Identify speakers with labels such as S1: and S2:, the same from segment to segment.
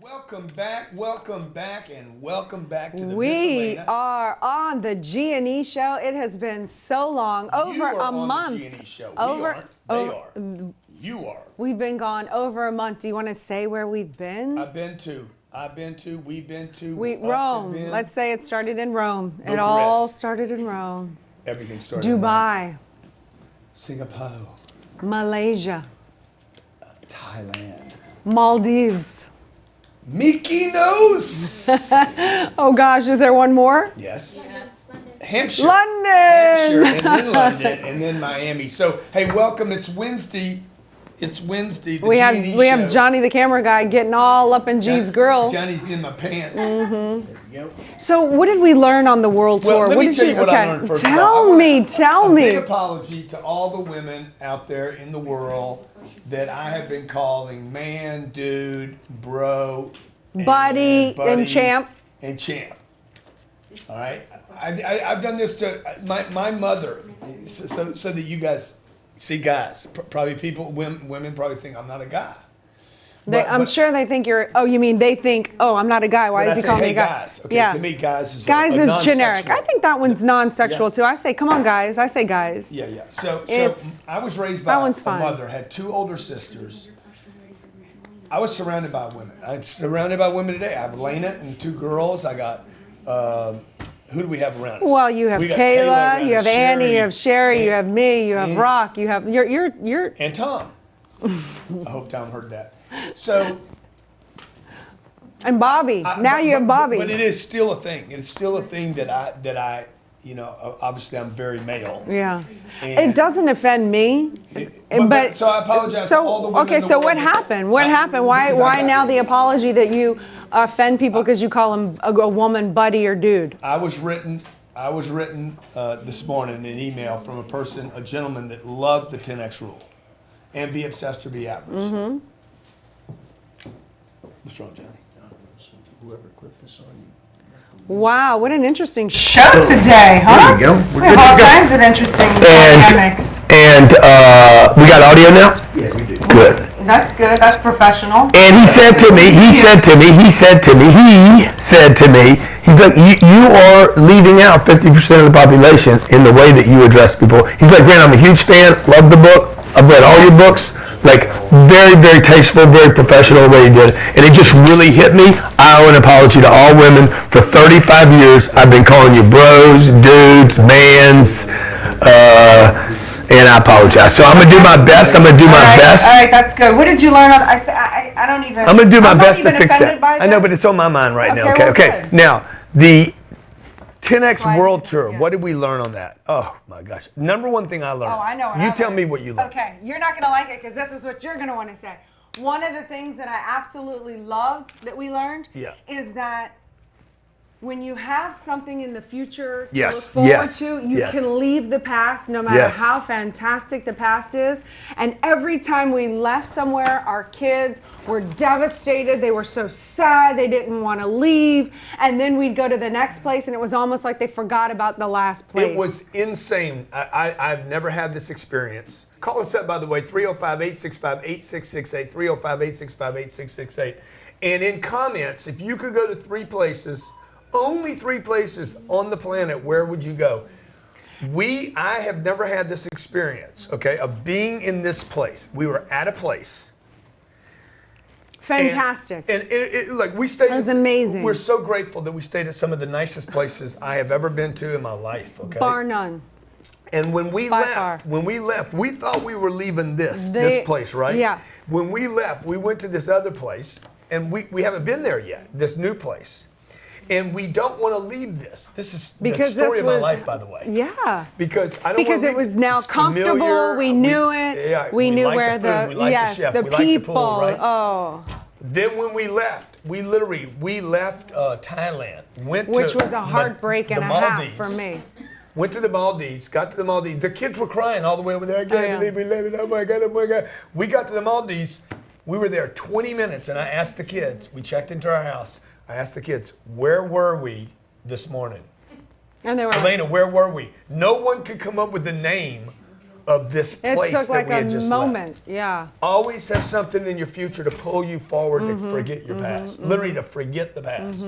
S1: Welcome back, and welcome back to the Miss
S2: We
S1: Elena.
S2: are on the G&E show. It has been so long, over a month.
S1: You are on the G&E show.
S2: Over-
S1: We aren't. They are. You are.
S2: We've been gone over a month. Do you want to say where we've been?
S1: We've been to.
S2: Rome. Let's say it started in Rome. It
S1: Bucharest.
S2: all started in Rome.
S1: Everything started in Rome.
S2: Dubai,
S1: Singapore,
S2: Malaysia,
S1: Thailand,
S2: Maldives.
S1: Mykonos.
S2: Oh gosh, is there one more?
S1: Yes. Hampshire.
S2: London.
S1: And then London, and then Miami. So, hey, welcome. It's Wednesday. The
S2: We
S1: G&E
S2: have
S1: show.
S2: Johnny the camera guy getting all up in G's grill.
S1: Johnny's in my pants.
S2: So what did we learn on the world tour?
S1: Well, let me
S2: did
S1: tell you what I learned first of all.
S2: Tell
S1: A
S2: me.
S1: big apology to all the women out there in the world that I have been calling man, dude, bro,
S2: Buddy, and champ.
S1: And champ. All right? I've done this to my mother so that you guys see guys. Probably women probably think I'm not a guy.
S2: I'm sure they think you're. Oh, you mean they think? Oh, I'm not a guy. Why does he call me a guy?
S1: Guys. Okay,
S2: yeah.
S1: To me, guys is
S2: guys
S1: a
S2: is
S1: non-sexual.
S2: generic. I think that one's non-sexual too. I say, come on, guys. I say guys.
S1: Yeah. So I was raised by a mother, had two older sisters. I was surrounded by women. I'm surrounded by women today. I have Elena and two girls. I got. Who do we have around us?
S2: Well, you have Kayla, you have Annie, you have Sherry, you have me, you have Rock, you have you're
S1: and Tom. I hope Tom heard that. So.
S2: And Bobby. Now you have Bobby.
S1: But it is still a thing. It is still a thing that I obviously I'm very male.
S2: Yeah.
S1: And
S2: it doesn't offend me. But
S1: so I apologize to all the women.
S2: Okay, so what happened? What happened? Why now the apology that you offend people because you call them a woman, buddy, or dude?
S1: I was written this morning an email from a gentleman that loved the 10X rule and be obsessed or be average. Mm-hmm. What's wrong, Johnny? Whoever clipped this on you.
S2: Wow, what an interesting show today, huh?
S3: There we go.
S2: We have all kinds of interesting dynamics.
S3: And we got audio now?
S1: Yeah, we do.
S3: Good.
S2: That's good. That's professional.
S3: And he said to me, he's like, you are leaving out 50% of the population in the way that you address people. He's like, Grant, I'm a huge fan, love the book, I've read all your books. Like, very, very tasteful, very professional way you did it. And it just really hit me. I owe an apology to all women. For 35 years, I've been calling you bros, dudes, mans, and I apologize. So I'm going to do my best. All
S2: right, that's good. What did you learn on, I don't even.
S3: I'm going to do my best to fix that.
S2: I
S3: know, but it's on my mind right now. Okay. Now, the 10X World Tour, what did we learn on that? Oh my gosh. Number one thing I learned.
S2: Oh, I know.
S3: You tell me what you learned.
S2: Okay, you're not going to like it because this is what you're going to want to say. One of the things that I absolutely loved that we learned is that when you have something in the future to look forward to, you can leave the past no matter how fantastic the past is. And every time we left somewhere, our kids were devastated. They were so sad. They didn't want to leave. And then we'd go to the next place, and it was almost like they forgot about the last place.
S1: It was insane. I've never had this experience. Call us up, by the way, 305-865-8668, 305-865-8668. And in comments, if you could go to three places, only three places on the planet, where would you go? I have never had this experience, okay, of being in this place. We were at a place.
S2: Fantastic.
S1: And like we stayed.
S2: It was amazing.
S1: We're so grateful that we stayed at some of the nicest places I have ever been to in my life, okay?
S2: Bar none.
S1: And when we left, we thought we were leaving this place, right?
S2: Yeah.
S1: When we left, we went to this other place, and we haven't been there yet, this new place. And we don't want to leave this. This is the story of my life, by the way.
S2: Yeah.
S1: Because
S2: it was now comfortable.
S1: Familiar.
S2: We knew it.
S1: Yeah,
S2: we knew where
S1: the food. We liked the chef.
S2: the
S1: we
S2: people.
S1: Liked the pool, right?
S2: Oh.
S1: Then when we left, we left Thailand.
S2: Which was a heartbreak and a half for me.
S1: Went to the Maldives, got to the Maldives. The kids were crying all the way over there. I can't believe we left it. Oh my God. We got to the Maldives. We were there 20 minutes, and I asked the kids, we checked into our house. I asked the kids, where were we this morning?
S2: And they were
S1: Elena, where were we? No one could come up with the name of this place
S2: It took
S1: that
S2: like
S1: we had
S2: a
S1: just
S2: moment.
S1: left.
S2: Yeah.
S1: Always have something in your future to pull you forward to forget your past. Literally to forget the past.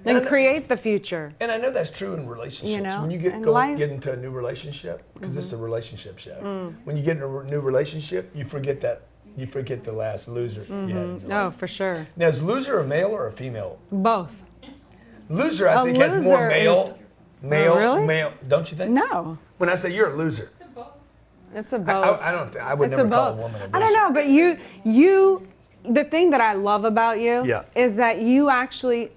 S2: And create the future.
S1: And I know that's true in relationships.
S2: You know,
S1: when you get into a new relationship, because this is a relationship show. When you get in a new relationship, you forget that. You forget the last loser you had in your
S2: No,
S1: life.
S2: for sure.
S1: Now, is loser a male or a female?
S2: Both.
S1: Loser, I think, has more
S2: loser really?
S1: male. Don't you think?
S2: No.
S1: When I say you're a loser,
S2: It's a both.
S1: I don't think I would
S2: It's
S1: never
S2: a
S1: call a
S2: both.
S1: woman a loser.
S2: I don't know, but you, the thing that I love about you
S1: Yeah.
S2: is that you actually,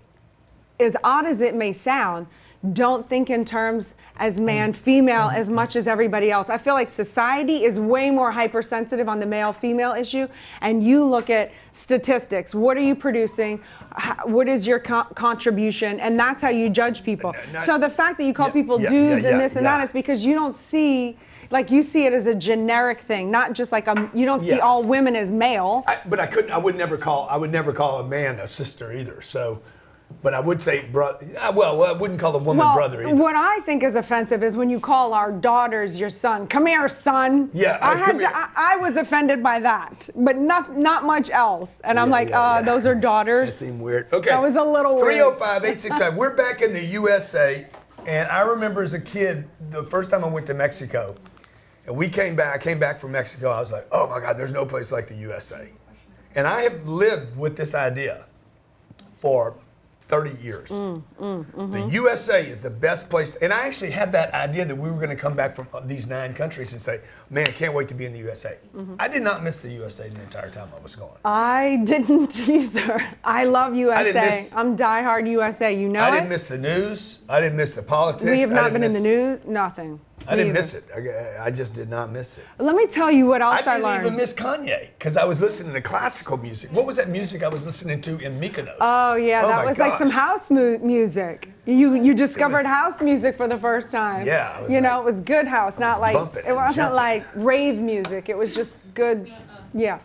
S2: as odd as it may sound, don't think in terms as man, female as much as everybody else. I feel like society is way more hypersensitive on the male-female issue, and you look at statistics. What are you producing? What is your contribution? And that's how you judge people. So the fact that you call people dudes and this and that is because you don't see, like you see it as a generic thing, not just like you don't see all women as male.
S1: I would never call a man a sister either. So, but I would say brother. Well, I wouldn't call a woman brother either.
S2: What I think is offensive is when you call our daughters your son. Come here, son.
S1: Yeah,
S2: I was offended by that, but not much else. And I'm like, those are daughters.
S1: That seemed weird. Okay.
S2: That was a little weird.
S1: 305-865. We're back in the USA, and I remember as a kid, the first time I went to Mexico, and I came back from Mexico, I was like, oh my God, there's no place like the USA. And I have lived with this idea for 30 years. The USA is the best place. And I actually had that idea that we were going to come back from these 9 countries and say, man, can't wait to be in the USA. I did not miss the USA the entire time I was gone.
S2: I didn't either. I love USA. I'm diehard USA. You know
S1: I didn't miss the news. I didn't miss the politics.
S2: We have not been in the news. Nothing.
S1: I didn't miss it. I just did not miss it.
S2: Let me tell you what else I learned.
S1: I didn't even miss Kanye because I was listening to classical music. What was that music I was listening to in Mykonos?
S2: Oh yeah, that was like some house music. You discovered house music for the first time.
S1: Yeah.
S2: It was good house, not like it wasn't like rave music. It was just good. Yeah.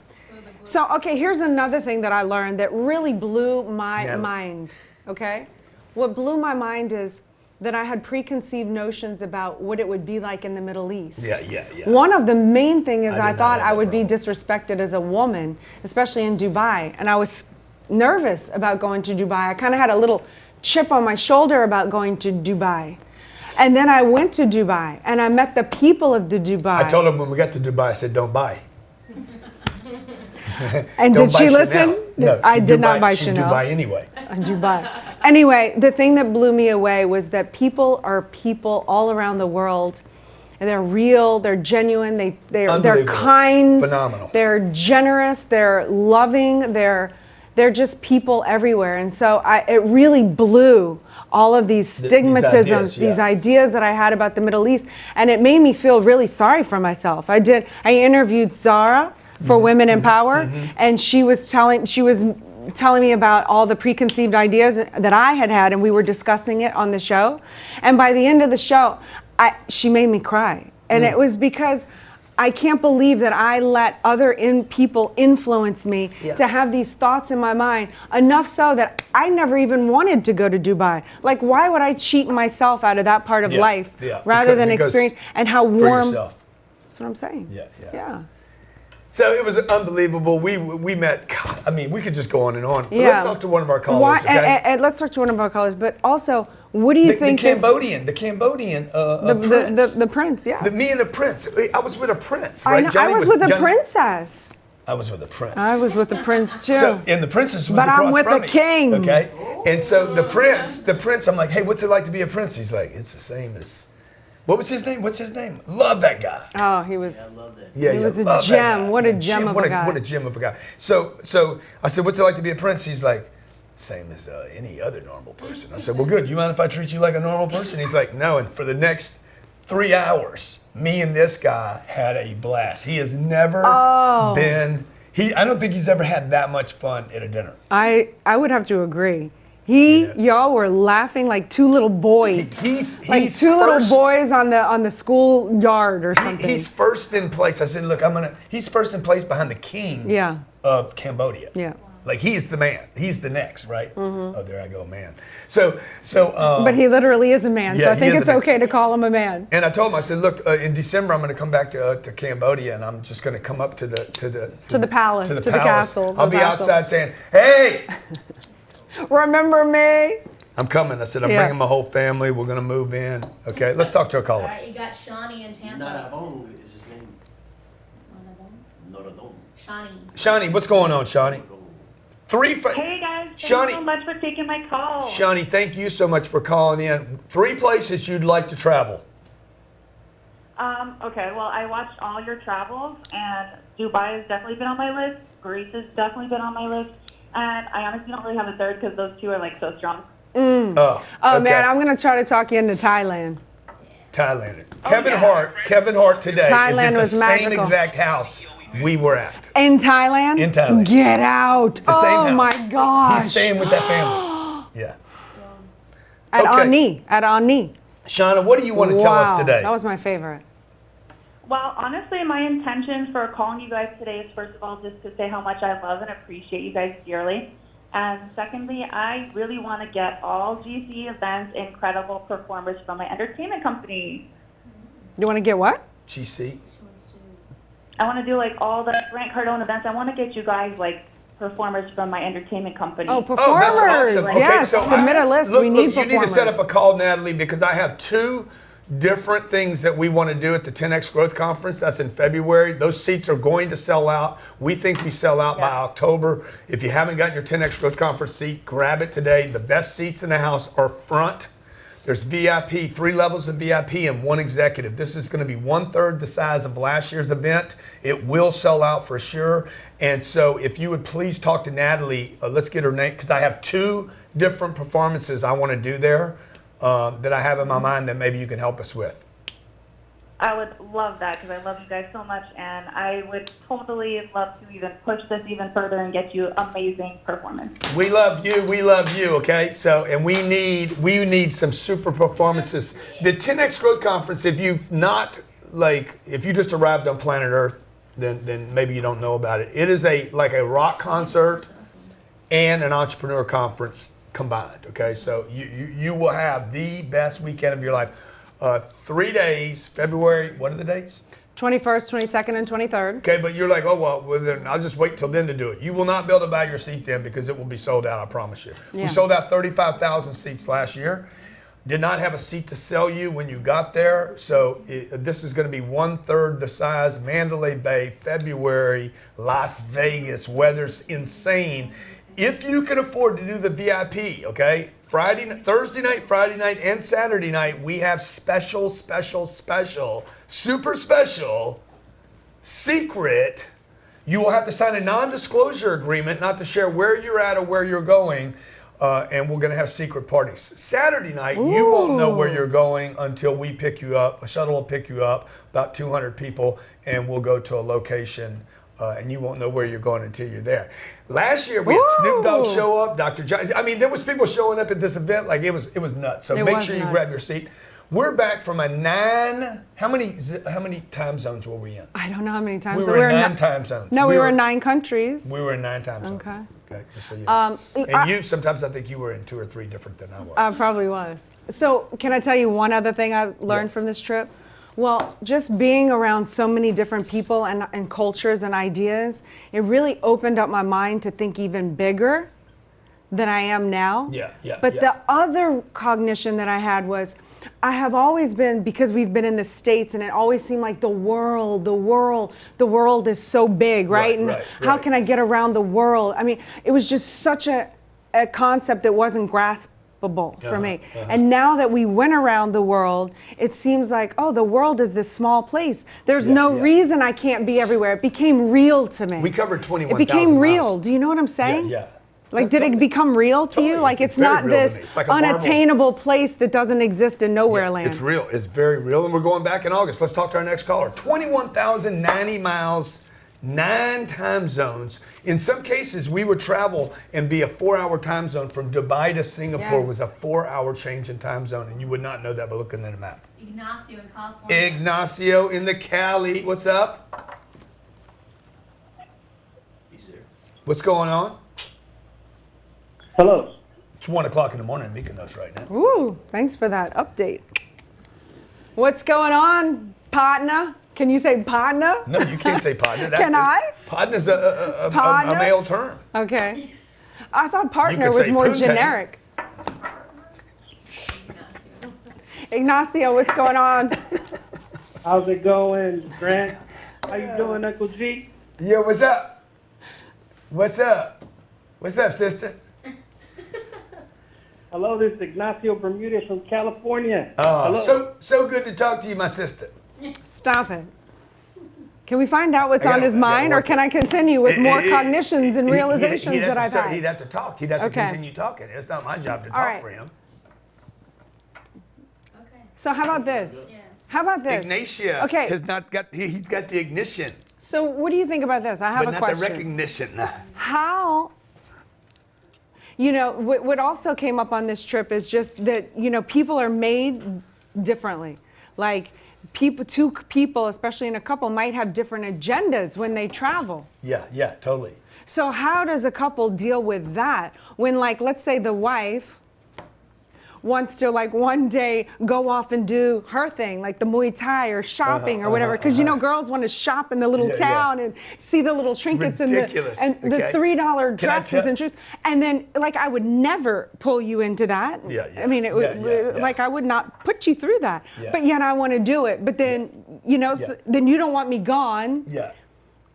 S2: So okay, here's another thing that I learned that really blew my mind. Okay, what blew my mind is that I had preconceived notions about what it would be like in the Middle East.
S1: Yeah.
S2: One of the main things is I thought I would be disrespected as a woman, especially in Dubai. And I was nervous about going to Dubai. I kind of had a little chip on my shoulder about going to Dubai. And then I went to Dubai and I met the people of the Dubai.
S1: I told her when we got to Dubai, I said, don't buy.
S2: And did she listen?
S1: No,
S2: I did not buy Chanel.
S1: Dubai anyway.
S2: Dubai. Anyway, the thing that blew me away was that people are people all around the world. And they're real, they're genuine, they're kind,
S1: phenomenal.
S2: They're generous, they're loving, they're just people everywhere. And so it really blew all of these stigmatisms, these ideas that I had about the Middle East. And it made me feel really sorry for myself. I interviewed Zara for Women in Power, and she was telling me about all the preconceived ideas that I had, and we were discussing it on the show. And by the end of the show, she made me cry. And it was because I can't believe that I let other people influence me to have these thoughts in my mind, enough so that I never even wanted to go to Dubai. Like, why would I cheat myself out of that part of life rather than experience, and how warm. That's what I'm saying. Yeah.
S1: So it was unbelievable. We met. God, I mean, we could just go on and on. But let's talk to one of our callers. Okay?
S2: And let's talk to one of our callers. But also, what do you think?
S1: The Cambodian prince.
S2: The prince, yeah.
S1: Me and the prince. I was with a prince, right?
S2: I was with a princess.
S1: I was with a prince.
S2: I was with a prince too.
S1: So, and the princess was
S2: but
S1: across
S2: I'm with
S1: from
S2: the
S1: me,
S2: king.
S1: Okay. And so the prince. I'm like, hey, what's it like to be a prince? He's like, it's the same as. What was his name? What's his name? Love that guy.
S2: Oh, he was.
S4: Yeah, I love that.
S1: Yeah,
S2: he was a gem. What a gem of a guy.
S1: What a gem of a guy. So I said, what's it like to be a prince? He's like, same as any other normal person. I said, well, good. You mind if I treat you like a normal person? He's like, no. And for the next 3 hours, me and this guy had a blast. He has never been. I don't think he's ever had that much fun at a dinner.
S2: I would have to agree. Y'all were laughing like two little boys.
S1: He's
S2: two little boys on the school yard or something.
S1: He's first in place. I said, look, he's first in place behind the king of Cambodia.
S2: Yeah.
S1: Like he's the man. He's the next, right? Oh, there I go, man.
S2: But he literally is a man, so
S1: yeah,
S2: I think
S1: he is
S2: it's
S1: a man.
S2: okay to call him a man.
S1: And I told him, I said, look, in December I'm going to come back to Cambodia, and I'm just going to come up to the
S2: palace, to the castle.
S1: I'll be outside saying, "Hey,
S2: remember me?"
S1: I'm coming. I said, I'm bringing my whole family. We're going to move in. Okay, let's talk to a caller.
S4: All right, you got Shawnee in Tampa.
S5: Narabong is his name. Norodom.
S4: Shawnee.
S1: Shawnee, what's going on, Shawnee?
S6: Hey guys, thanks
S1: Shawnee,
S6: so much for taking my call.
S1: Shawnee, thank you so much for calling in. 3 places you'd like to travel.
S6: Okay, well, I watched all your travels, and Dubai has definitely been on my list. Greece has definitely been on my list, and I honestly don't really have a third because those two are like so strong.
S1: Oh,
S2: Oh man, I'm gonna try to talk you into Thailand.
S1: Thailand. Kevin Hart today
S2: Thailand
S1: is
S2: was
S1: at the same
S2: magical.
S1: exact house we were at.
S2: In Thailand?
S1: In Thailand.
S2: Get out.
S1: The same
S2: Oh
S1: house.
S2: my gosh.
S1: He's staying with that family. Yeah.
S2: At
S1: Okay.
S2: Ani. At Ani.
S1: Shauna, what do you want to tell us today?
S2: That was my favorite.
S6: Well, honestly, my intention for calling you guys today is, first of all, just to say how much I love and appreciate you guys dearly. And secondly, I really want to get all GC events incredible performers from my entertainment company.
S2: You want to get what?
S1: GC.
S6: I want to do like all the Grant Cardone events. I want to get you guys like performers from my entertainment company.
S2: Oh, performers.
S1: that's awesome. Okay,
S2: Yes,
S1: so
S2: submit a list.
S1: Look,
S2: we need
S1: you
S2: performers.
S1: need to set up a call, Natalie, because I have 2 different things that we want to do at the 10X Growth Conference. That's in February. Those seats are going to sell out. We think we sell out by October. If you haven't gotten your 10X Growth Conference seat, grab it today. The best seats in the house are front. There's VIP, 3 levels of VIP and 1 executive. This is going to be 1/3 the size of last year's event. It will sell out for sure. And so if you would please talk to Natalie, let's get her name, because I have 2 different performances I want to do there that I have in my mind that maybe you can help us with.
S6: I would love that because I love you guys so much, and I would totally love to even push this even further and get you amazing performance.
S1: We love you, okay? So, and we need some super performances. The 10X Growth Conference, if you've not, if you just arrived on planet Earth, then maybe you don't know about it. It is like a rock concert and an entrepreneur conference combined, okay? So you will have the best weekend of your life. 3 days, February, what are the dates?
S2: 21st, 22nd, and 23rd.
S1: Okay, but you're like, well, then I'll just wait till then to do it. You will not be able to buy your seat then because it will be sold out, I promise you.
S2: Yeah.
S1: We sold out 35,000 seats last year. Did not have a seat to sell you when you got there. So this is going to be 1/3 the size. Mandalay Bay, February, Las Vegas. Weather's insane. If you can afford to do the VIP, okay? Thursday night, Friday night, and Saturday night, we have special, super special, secret. You will have to sign a non-disclosure agreement not to share where you're at or where you're going, and we're going to have secret parties. Saturday night, you won't know where you're going until we pick you up. A shuttle will pick you up, about 200 people, and we'll go to a location, and you won't know where you're going until you're there. Last year we had Snoop Dogg show up, Dr. John. I mean, there was people showing up at this event like it was nuts. So make sure you grab your seat. We're back from a 9. How many time zones were we in?
S2: I don't know how many times.
S1: We were in 9 time zones.
S2: No, we were in 9 countries.
S1: We were in 9 time zones.
S2: Okay.
S1: Just so you know. And you, sometimes I think you were in 2 or 3 different than I was.
S2: I probably was. So can I tell you one other thing I learned from this trip? Well, just being around so many different people and cultures and ideas, it really opened up my mind to think even bigger than I am now. But the other cognition that I had was, I have always been, because we've been in the States, and it always seemed like the world is so big, right? How can I get around the world? I mean, it was just such a concept that wasn't graspable for me. And now that we went around the world, it seems like, the world is this small place. There's no reason I can't be everywhere. It became real to me.
S1: We covered 21,000
S2: It became real.
S1: miles.
S2: Do you know what I'm saying?
S1: Yeah.
S2: Like, did it become real to you? Like, it's not this unattainable place that doesn't exist in nowhere land.
S1: It's real. It's very real. And we're going back in August. Let's talk to our next caller. 21,090 miles, 9 time zones. In some cases, we would travel and be a 4-hour time zone from Dubai to Singapore was a 4-hour change in time zone. And you would not know that by looking at a map.
S4: Ignacio in California.
S1: Ignacio in the Cali. What's up?
S5: He's there.
S1: What's going on?
S5: Hello.
S1: It's 1 o'clock in the morning in Mykonos right now.
S2: Ooh, thanks for that update. What's going on, partner? Can you say partner?
S1: No, you can't say partner.
S2: Can I?
S1: Partner is a male term.
S2: Okay. I thought
S1: You
S2: partner
S1: could
S2: was
S1: say
S2: more
S1: poontang.
S2: generic. Ignacio, what's going on?
S5: How's it going, Grant? How you doing, Uncle G?
S1: Yo, what's up? What's up? What's up, sister?
S5: Hello, this is Ignacio Bermudez from California.
S1: Oh,
S5: Hello.
S1: so good to talk to you, my sister.
S2: Stop it. Can we find out what's
S1: I
S2: on
S1: gotta-
S2: his
S1: I gotta
S2: mind, or
S1: work
S2: can
S1: it.
S2: I continue with more cognitions and
S1: He'd
S2: realizations
S1: have
S2: that
S1: to
S2: I've
S1: start-
S2: had?
S1: He'd have to talk. He'd have to
S2: Okay.
S1: continue talking. It's not my job to
S2: All
S1: talk
S2: right.
S1: for him.
S4: Okay.
S2: So how about this?
S4: Yeah.
S2: How about this?
S1: Ignatia
S2: Okay.
S1: has not got. He's got the ignition,
S2: So what do you think about this? I have
S1: but
S2: a
S1: not
S2: question.
S1: the recognition.
S2: How, what also came up on this trip is just that, people are made differently. Like, two people, especially in a couple, might have different agendas when they travel.
S1: Yeah, totally.
S2: So how does a couple deal with that when, like, let's say the wife wants to, like, one day go off and do her thing, like the Muay Thai or shopping or whatever, because girls want to shop in the little
S1: Yeah,
S2: town and see the little trinkets
S1: Ridiculous,
S2: and the
S1: okay.
S2: $3
S1: Can I
S2: dresses
S1: tell-
S2: and shoes, and then, like, I would never pull you into that.
S1: Yeah.
S2: I mean,
S1: Yeah.
S2: like, I would not put you through that,
S1: Yeah.
S2: but yet I want to do it. But then, then you don't want me gone.
S1: Yeah.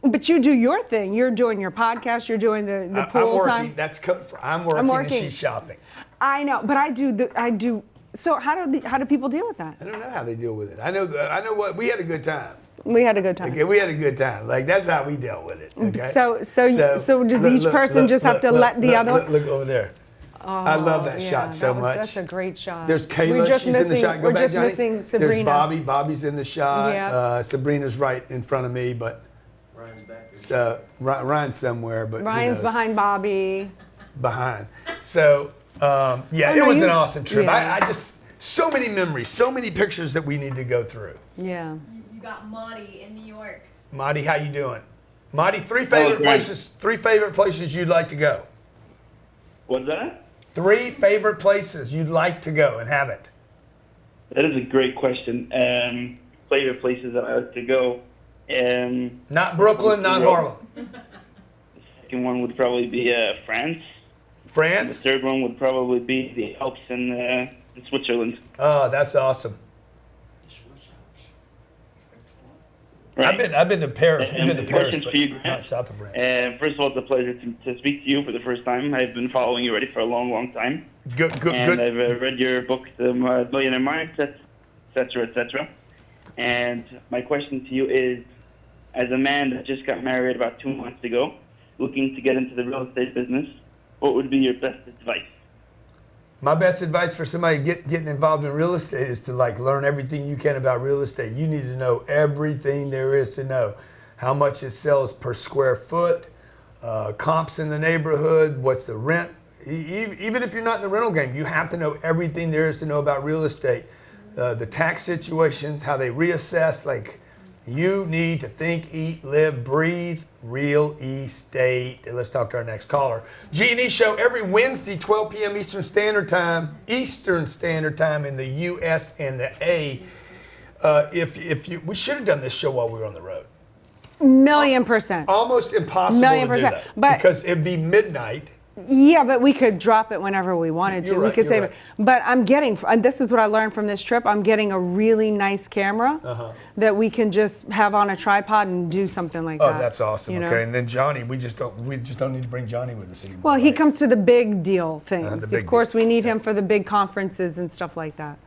S2: But you do your thing. You're doing your podcast. You're doing the pool
S1: I'm working.
S2: time.
S1: That's code for I'm working,
S2: working.
S1: and she's shopping.
S2: I know, but I do. So how do people deal with that?
S1: I don't know how they deal with it. I know what we had a good time.
S2: We had a good time.
S1: Okay, we had a good time. Like that's how we dealt with it. Okay.
S2: So does each person just have to let the other?
S1: Look over there. I love that
S2: Yeah,
S1: shot so much.
S2: That's a great shot.
S1: There's Kayla,
S2: We're just
S1: she's in the shot. Go
S2: we're
S1: back,
S2: just
S1: Johnny.
S2: missing Sabrina.
S1: There's Bobby. Bobby's in the shot.
S2: Yeah.
S1: Sabrina's right in front of me, but
S7: Ryan's back there.
S1: so Ryan's somewhere, but who
S2: Ryan's
S1: knows?
S2: behind Bobby.
S1: Behind. So
S2: Oh,
S1: it
S2: no,
S1: was
S2: you-
S1: an awesome trip.
S2: yeah.
S1: I just so many memories, so many pictures that we need to go through.
S2: Yeah.
S4: You got Monty in New York.
S1: Marty, how you doing? Marty, three favorite
S5: great.
S1: places you'd like to go.
S5: What's that?
S1: 3 favorite places you'd like to go and haven't.
S5: That is a great question. Favorite places that I like to go.
S1: Not Brooklyn, not Harlem.
S5: The second one would probably be France. The
S1: France?
S5: third one would probably be the Alps in Switzerland.
S1: Oh, that's awesome.
S5: Right.
S1: I've been to Paris. We've been to Paris,
S5: questions
S1: but
S5: for you, Grant.
S1: not south of France.
S5: First of all, it's a pleasure to speak to you for the first time. I've been following you already for a long, long time.
S1: Good.
S5: And I've read your book, The Millionaire Mindset, etc., etc. And my question to you is, as a man that just got married about 2 months ago, looking to get into the real estate business, what would be your best advice?
S1: My best advice for somebody getting involved in real estate is to learn everything you can about real estate. You need to know everything there is to know. How much it sells per square foot, comps in the neighborhood, what's the rent. Even if you're not in the rental game, you have to know everything there is to know about real estate. The tax situations, how they reassess. You need to think, eat, live, breathe real estate. And let's talk to our next caller. G&E show every Wednesday, 12 p.m. Eastern Standard Time in the U.S. and the A. We should have done this show while we were on the road.
S2: 1,000,000%.
S1: Almost impossible to do
S2: 1,000,000%.
S1: that
S2: But-
S1: because it'd be midnight.
S2: Yeah, but we could drop it whenever we wanted to.
S1: You're
S2: We
S1: right,
S2: could
S1: you're
S2: save
S1: right.
S2: it. But I'm getting, and this is what I learned from this trip, I'm getting a really nice camera that we can just have on a tripod and do something like that.
S1: Oh, that's awesome.
S2: you know?
S1: Okay, and then Johnny, we just don't need to bring Johnny with us anymore.
S2: Well, he
S1: right?
S2: comes to the big deal things.
S1: the
S2: Of
S1: big
S2: course,
S1: deals.
S2: we need him for the big conferences and stuff like that.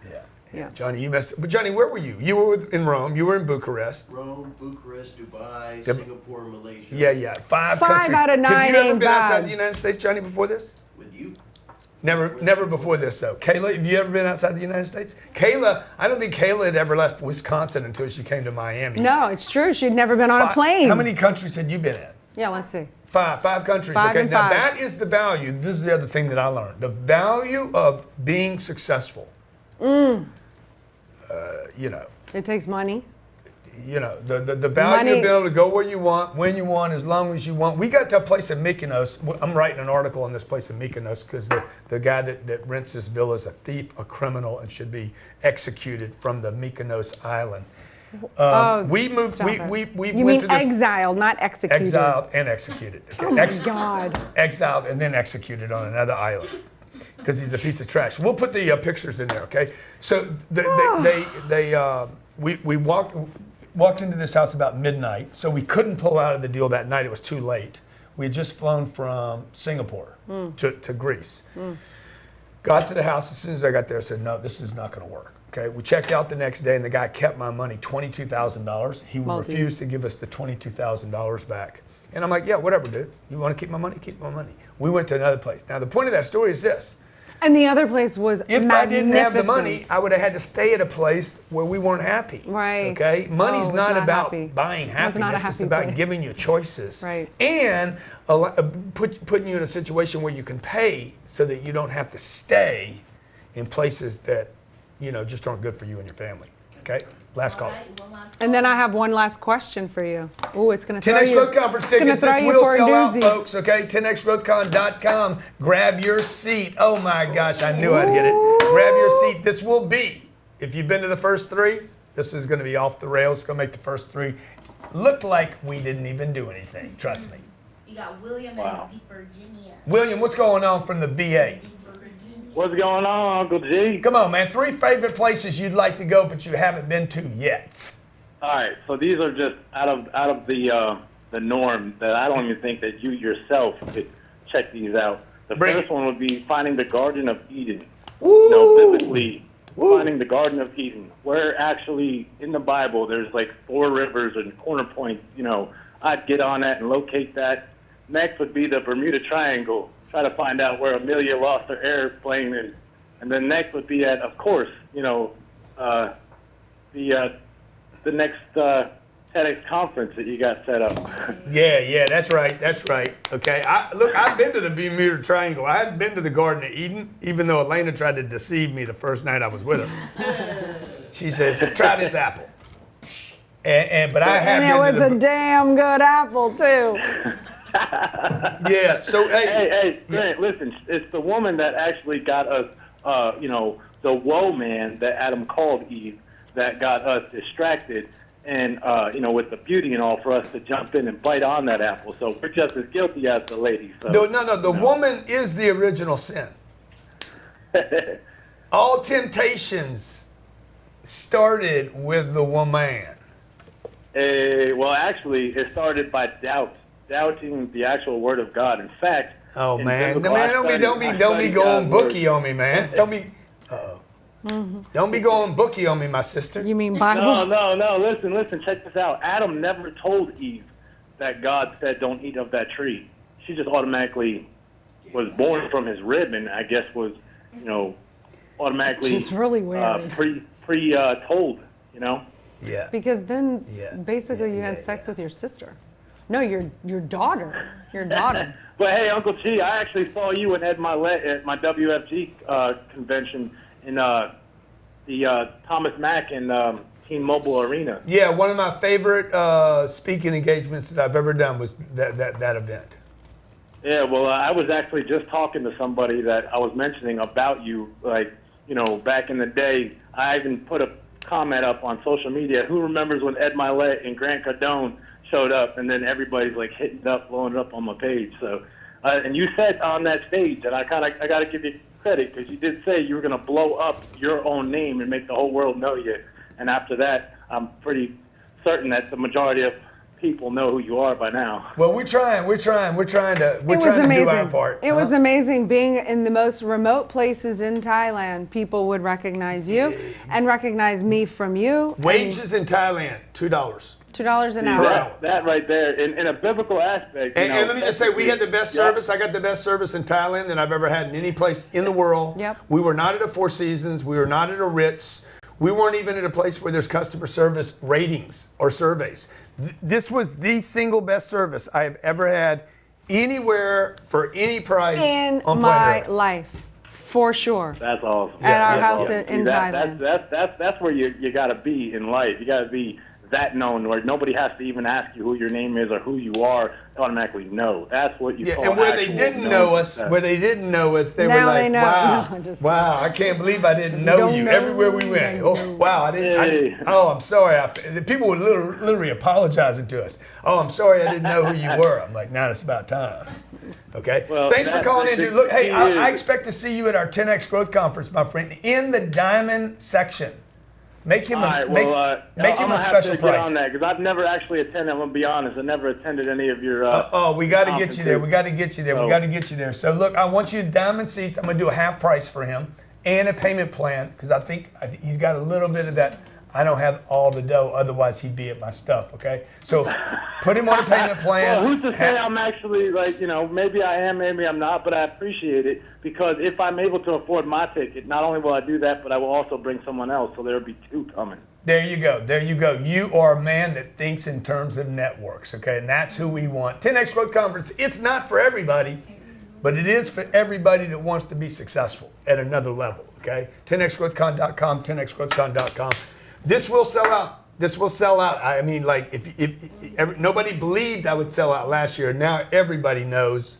S1: Yeah. Johnny, you messed. But Johnny, where were you? You were in Rome. You were in Bucharest.
S7: Rome, Bucharest, Dubai,
S1: Yep.
S7: Singapore, Malaysia.
S1: Yeah. Five
S2: Five
S1: countries.
S2: out of 9
S1: Have you ever
S2: ain't
S1: been outside
S2: bad.
S1: the United States, Johnny, before this?
S7: With you.
S1: Never before this, though. Kayla, have you ever been outside the United States? Kayla, I don't think Kayla had ever left Wisconsin until she came to Miami.
S2: No, it's true. She'd never been on a plane.
S1: How many countries had you been in?
S2: Yeah, let's see.
S1: Five countries.
S2: 5
S1: okay,
S2: and
S1: now
S2: 5.
S1: that is the value. This is the other thing that I learned. The value of being successful.
S2: It takes money.
S1: the value of being able to go where you want, when you want, as long as you want. We got to a place in Mykonos. I'm writing an article on this place in Mykonos because the guy that rents this villa is a thief, a criminal, and should be executed from the Mykonos island. We moved. We
S2: You
S1: went
S2: mean
S1: to this,
S2: exiled, not executed.
S1: exiled and executed. Okay.
S2: Oh my God.
S1: Exiled and then executed on another island because he's a piece of trash. We'll put the pictures in there. Okay. So we walked into this house about midnight, so we couldn't pull out of the deal that night. It was too late. We had just flown from Singapore to Greece. Got to the house as soon as I got there. I said, no, this is not going to work. Okay, we checked out the next day, and the guy kept my money, $22,000. He refused to give us the $22,000 back. And I'm like, yeah, whatever, dude. You want to keep my money? Keep my money. We went to another place. Now, the point of that story is this.
S2: And the other place was
S1: If I didn't have the money, I would have had to stay at a place where we weren't happy.
S2: Right.
S1: Okay? Money's
S2: it's
S1: not about
S2: happy.
S1: buying
S2: It was not a
S1: happiness. It's
S2: happy
S1: about
S2: place.
S1: giving you choices.
S2: Right.
S1: And putting you in a situation where you can pay so that you don't have to stay in places that, just aren't good for you and your family. Okay? Last call.
S4: All right, one last
S2: And then
S4: call.
S2: I have one last question for you. Oh, it's going to throw
S1: 10X
S2: you.
S1: Growth Conference
S2: it's gonna
S1: tickets.
S2: throw
S1: This
S2: you
S1: will
S2: for a
S1: sell out,
S2: doozy.
S1: folks. Okay, 10xgrowthcon.com. Grab your seat. Oh my gosh, I knew I'd hit it. Grab your seat. This will be, if you've been to the first three, this is going to be off the rails. It's going to make the first three look like we didn't even do anything. Trust me.
S4: You got William and Deep Virginia.
S1: William, what's going on from the VA?
S5: What's going on, Uncle G?
S1: Come on, man. 3 favorite places you'd like to go, but you haven't been to yet.
S8: All right, so these are just out of the norm that I don't even think that you yourself could check these out. The first one would be finding the Garden of Eden. Biblically, finding the Garden of Eden, where actually in the Bible there's like 4 rivers and corner points. I'd get on that and locate that. Next would be the Bermuda Triangle. Try to find out where Amelia lost her airplane, and then next would be at, of course, the next TEDx conference that you got set up.
S1: Yeah, that's right. Okay, I've been to the Bermuda Triangle. I haven't been to the Garden of Eden, even though Elena tried to deceive me the first night I was with her. She says, try this apple. But I have been to
S2: And it was a damn good apple, too.
S1: Yeah, so
S8: hey, Grant, listen, it's the woman that actually got us, the woe man that Adam called Eve, that got us distracted and, with the beauty and all, for us to jump in and bite on that apple. So we're just as guilty as the lady. So,
S1: no, the woman is the original sin. All temptations started with the woman.
S8: Well, actually, it started by doubting the actual word of God. In fact,
S1: don't be going bookie on me, man. Don't be. Don't be going bookie on me, my sister.
S2: You mean Bible?
S8: No. Listen. Check this out. Adam never told Eve that God said don't eat of that tree. She just automatically was born from his rib, and I guess was, automatically.
S2: She's really weird.
S8: Told.
S1: Yeah.
S2: Because then basically you had sex with your sister. No, your daughter. Your daughter.
S8: But hey, Uncle G, I actually saw you and Ed Milet at my WFG convention in the Thomas Mack and T-Mobile Arena.
S1: Yeah, one of my favorite speaking engagements that I've ever done was that event.
S8: Yeah, well, I was actually just talking to somebody that I was mentioning about you, back in the day. I even put a comment up on social media. Who remembers when Ed Milet and Grant Cardone showed up, and then everybody's hitting it up, blowing it up on my page. So, and you said on that stage, and I got to give you credit, because you did say you were going to blow up your own name and make the whole world know you. And after that, I'm pretty certain that the majority of people know who you are by now.
S1: Well, we're trying to do our part.
S2: It was amazing being in the most remote places in Thailand. People would recognize you and recognize me from you.
S1: Wages in Thailand, $2.
S2: $2 an hour.
S8: That right there, in a biblical aspect.
S1: And let me just say, we had the best service. I got the best service in Thailand than I've ever had in any place in the world.
S2: Yep.
S1: We were not at a Four Seasons. We were not at a Ritz. We weren't even at a place where there's customer service ratings or surveys. This was the single best service I have ever had anywhere for any price
S2: In
S1: on
S2: my
S1: planet Earth.
S2: life, for sure.
S8: That's awesome.
S2: At our
S1: yeah,
S2: house
S1: yeah.
S2: in Thailand.
S8: That's where you got to be in life. You got to be that known, where nobody has to even ask you who your name is or who you are. They automatically know. That's what you call
S1: and where they
S8: actual
S1: didn't
S8: known
S1: know us,
S8: success.
S1: where they didn't know us, they
S2: Now
S1: were like,
S2: they know.
S1: wow,
S2: No, just
S1: wow, I can't believe I didn't know
S2: don't
S1: you.
S2: know,
S1: Everywhere we went, oh, wow, I didn't, oh, I'm sorry. The people were literally apologizing to us. Oh, I'm sorry I didn't know who you were. I'm like, now it's about time. Okay,
S8: Well,
S1: thanks for calling in, dude. Look, hey, I
S8: is-
S1: expect to see you at our 10X Growth Conference, my friend, in the diamond section. Make him
S8: All right,
S1: a, make,
S8: well,
S1: make
S8: I'm
S1: him a
S8: gonna have
S1: special
S8: to
S1: price.
S8: get on that because I've never actually attended. I'm gonna be honest. I never attended any of your.
S1: We got to get you there. We
S8: conferences.
S1: got to get you there. We
S8: So-
S1: got to get you there. So look, I want you diamond seats. I'm going to do a half price for him and a payment plan because I think he's got a little bit of that. I don't have all the dough, otherwise he'd be at my stuff. Okay, so put him on a payment plan.
S8: Well, who's to say I'm actually maybe I am, maybe I'm not, but I appreciate it because if I'm able to afford my ticket, not only will I do that, but I will also bring someone else, so there'll be two coming.
S1: There you go. There you go. You are a man that thinks in terms of networks, okay? And that's who we want. 10X Growth Conference, it's not for everybody, but it is for everybody that wants to be successful at another level, okay? 10xgrowthcon.com, 10xgrowthcon.com. This will sell out. This will sell out. I mean, like, if nobody believed I would sell out last year. Now everybody knows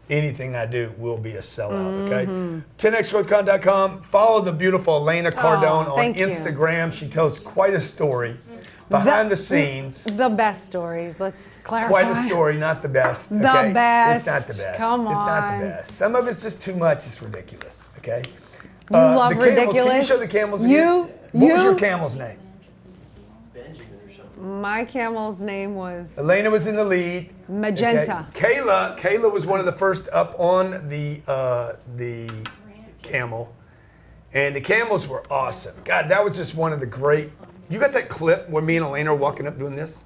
S1: anything I do will be a sellout, okay? 10xgrowthcon.com. Follow the beautiful Elena Cardone on
S2: thank you.
S1: Instagram. She tells quite a story behind the scenes.
S2: The best stories. Let's clarify.
S1: Quite a story, not the best.
S2: The
S1: okay?
S2: best.
S1: It's not the best.
S2: Come
S1: It's not
S2: on.
S1: the best. Some of it's just too much. It's ridiculous, okay?
S2: You love
S1: the camels.
S2: ridiculous.
S1: Can you show the camels
S2: You-
S1: again? What was
S2: you-
S1: your camel's name?
S7: Benjamin or something.
S2: My camel's name was
S1: Elena was in the lead.
S2: Magenta.
S1: Okay. Kayla was one of the first up on the camel, and the camels were awesome. God, that was just one of the great. You got that clip where me and Elena are walking up doing this?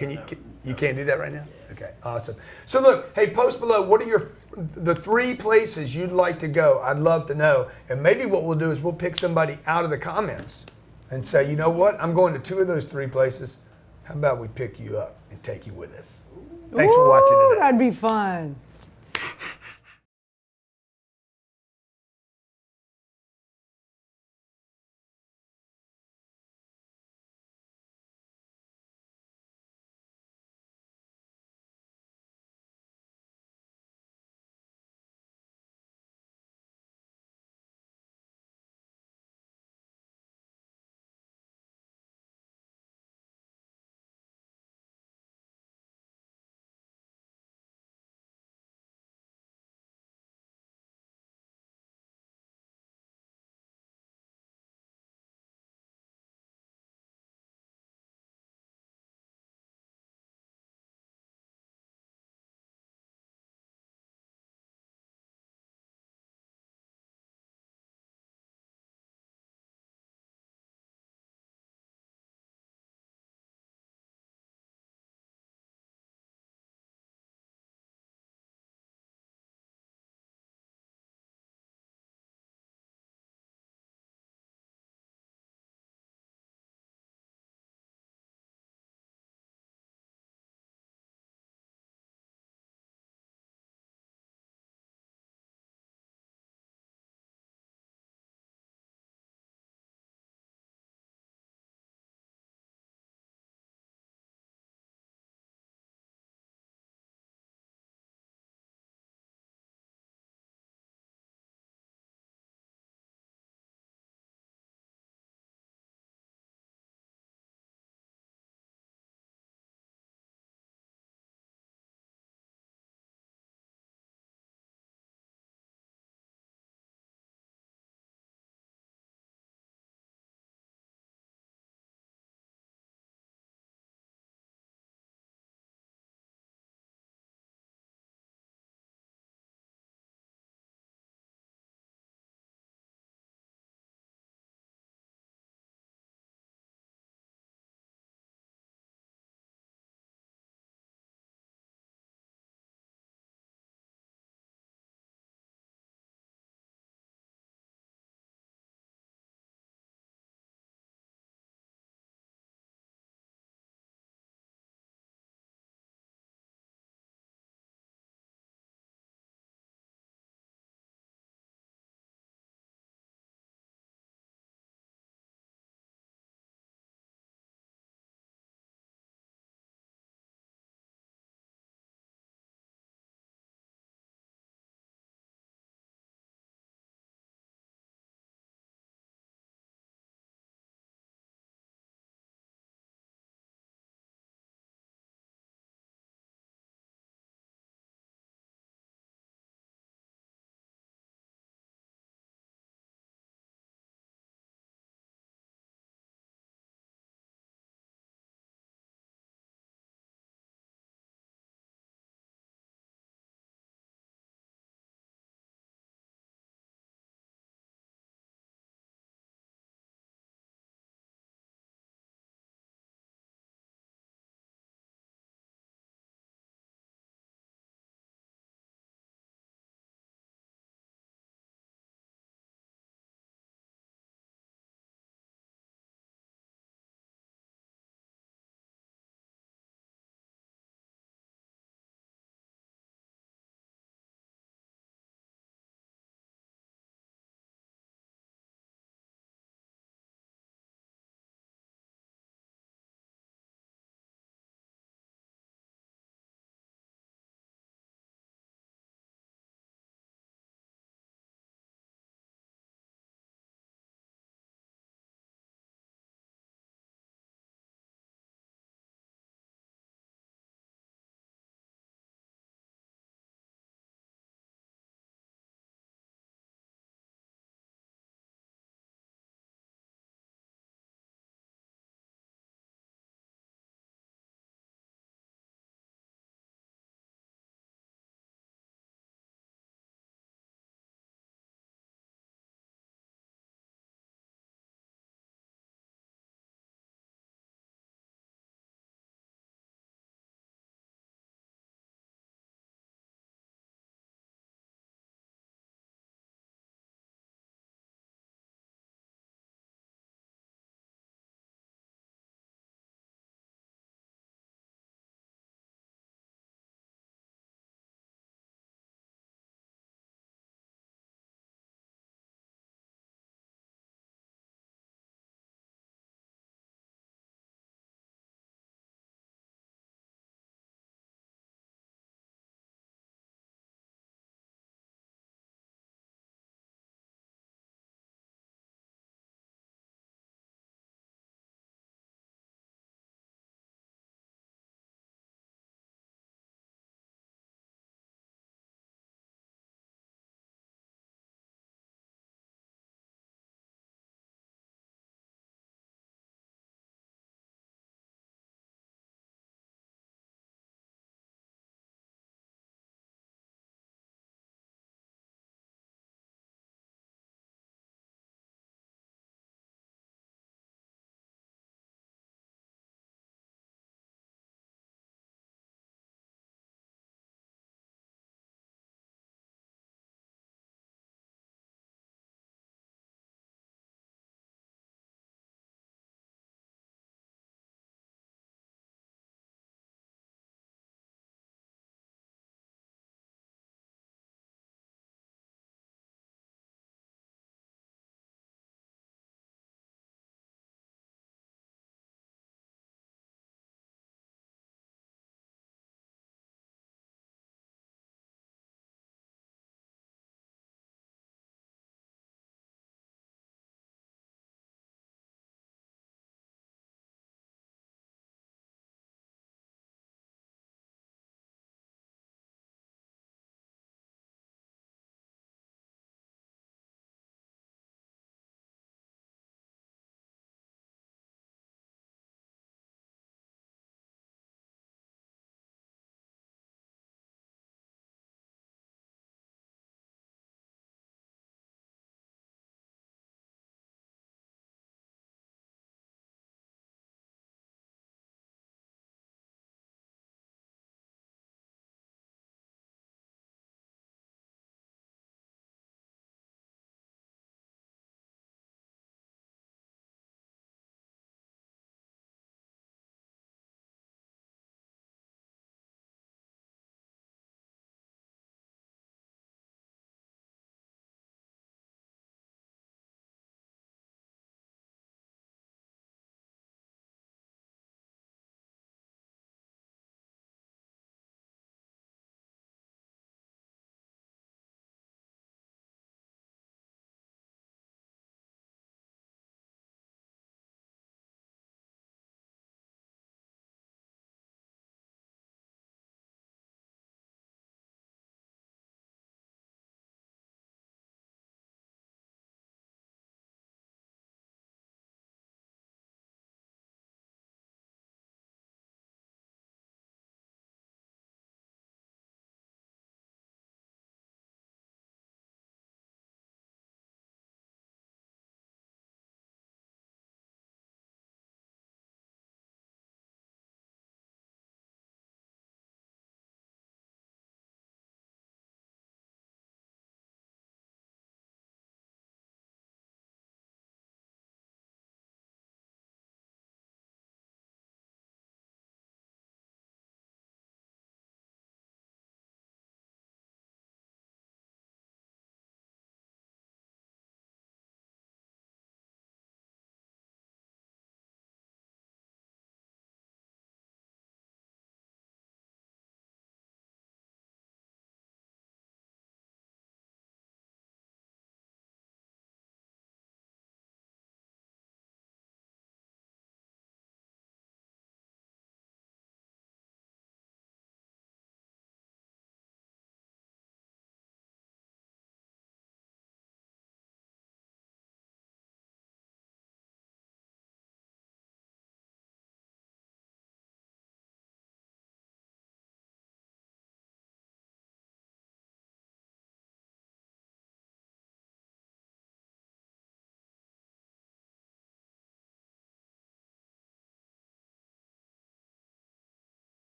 S1: You can't do that right now? Okay, awesome. So look, hey, post below. What are the 3 places you'd like to go? I'd love to know. And maybe what we'll do is we'll pick somebody out of the comments and say, you know what? I'm going to 2 of those 3 places. How about we pick you up and take you with us? Thanks for watching today.
S2: That'd be fun.